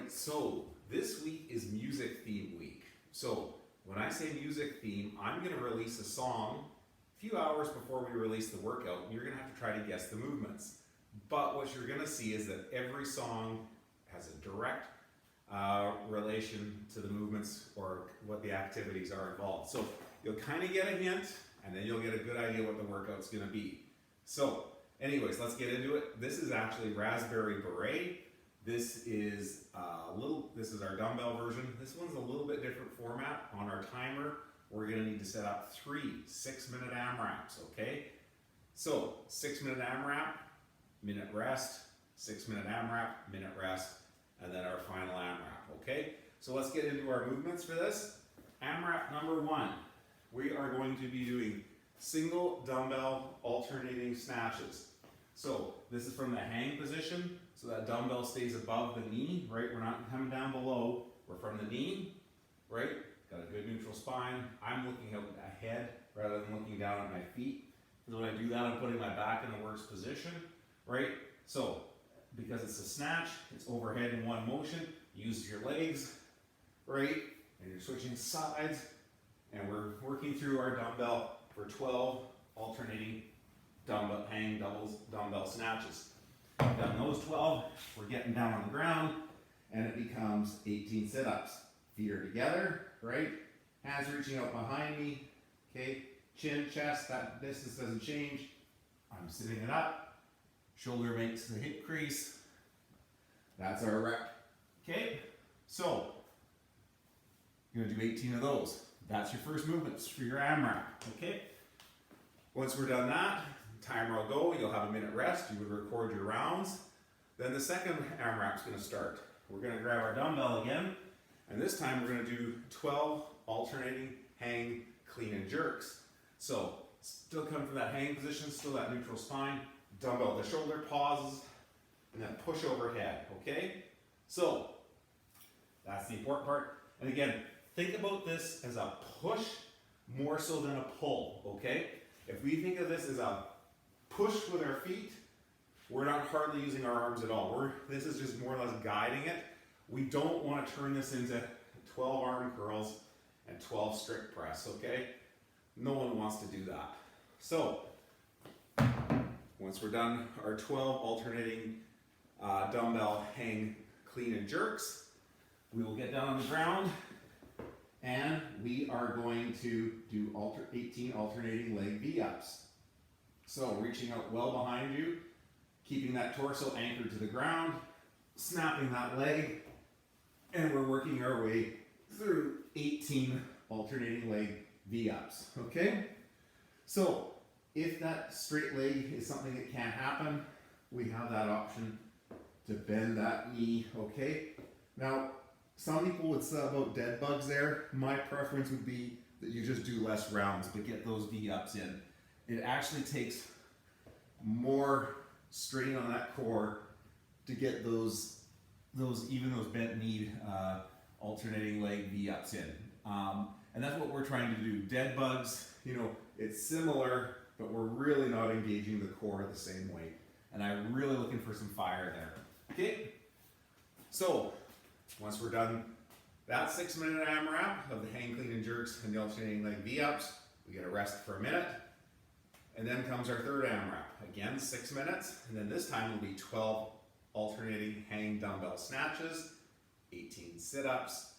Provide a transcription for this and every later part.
right, so this week is music theme week. So when I say music theme, I'm going to release a song a few hours before we release the workout, and you're going to have to try to guess the movements. But what you're going to see is that every song has a direct relation to the movements or what the activities are involved. So you'll kind of get a hint, and then you'll get a good idea what the workout's going to be. So anyways, let's get into it. This is actually Raspberry Beret. This is this is our dumbbell version. This one's a little bit different format. On our timer, we're going to need to set up 3 6-minute AMRAPs, okay? So 6-minute AMRAP, minute rest, 6-minute AMRAP, minute rest, and then our final AMRAP, okay? So let's get into our movements for this. AMRAP number 1, we are going to be doing single dumbbell alternating snatches. So this is from the hang position, so that dumbbell stays above the knee, right? We're not coming down below, we're from the knee, right? Got a good neutral spine. I'm looking out ahead rather than looking down at my feet. Because when I do that, I'm putting my back in the worst position, right? So, because it's a snatch, it's overhead in one motion. Use your legs, right? And you're switching sides. And we're working through our dumbbell for 12 alternating dumbbell hang dumbbell snatches. Done those 12, we're getting down on the ground, and it becomes 18 sit-ups. Feet are together, right? Hands reaching out behind me, okay? Chin, chest, that distance doesn't change. I'm sitting it up. Shoulder makes the hip crease. That's our rep, okay? So, you're gonna do 18 of those. That's your first movements for your AMRAP, okay? Once we're done that, timer will go, you'll have a minute rest, you would record your rounds. Then the second AMRAP's gonna start. We're gonna grab our dumbbell again, and this time we're gonna do 12 alternating hang, clean and jerks. So, still come from that hang position, still that neutral spine, dumbbell the shoulder, pauses, and then push overhead, okay? So, that's the important part. And again, think about this as a push more so than a pull, okay? If we think of this as a push with our feet, we're not hardly using our arms at all. This is just more or less guiding it. We don't want to turn this into 12 arm curls and 12 strict press, okay? No one wants to do that. So, once we're done our 12 alternating dumbbell hang, clean and jerks, we will get down on the ground and we are going to do 18 alternating leg V-ups. So reaching out well behind you, keeping that torso anchored to the ground, snapping that leg, and we're working our way through 18 alternating leg V-ups, okay? So if that straight leg is something that can't happen, we have that option to bend that knee, okay? Now, some people would say about dead bugs there. My preference would be that you just do less rounds, but get those V-ups in. It actually takes more strain on that core to get those bent knee alternating leg V-ups in. And that's what we're trying to do. Dead bugs, you know, it's similar, but we're really not engaging the core the same way. And I'm really looking for some fire there. Okay? So, once we're done that 6-minute AMRAP of the hang, clean and jerks and the alternating leg V-ups, we get a rest for a minute. And then comes our third AMRAP. Again, 6 minutes. And then this time will be 12 alternating hang dumbbell snatches, 18 sit-ups,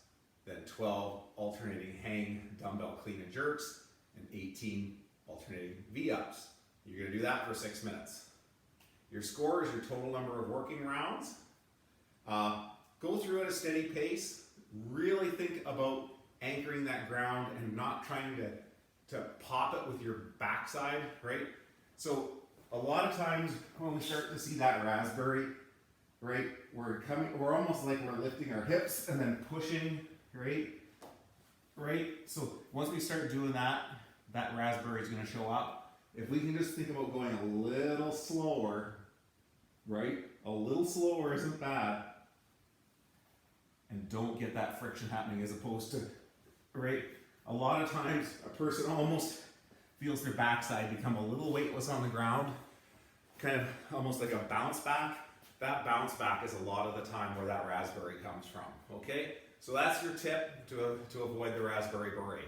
then 12 alternating hang dumbbell clean and jerks, and 18 alternating V-ups. You're going to do that for 6 minutes. Your score is your total number of working rounds. Go through at a steady pace. Really think about anchoring that ground and not trying to pop it with your backside, right? So a lot of times when we start to see that raspberry, right, we're almost like we're lifting our hips and then pushing, right? So once we start doing that, that raspberry is going to show up. If we can just think about going a little slower, right? A little slower isn't bad. And don't get that friction happening as opposed to, right? A lot of times a person almost feels their backside become a little weightless on the ground, kind of almost like a bounce back. that bounce back is a lot of the time where that raspberry comes from, okay? So that's your tip to avoid the raspberry beret.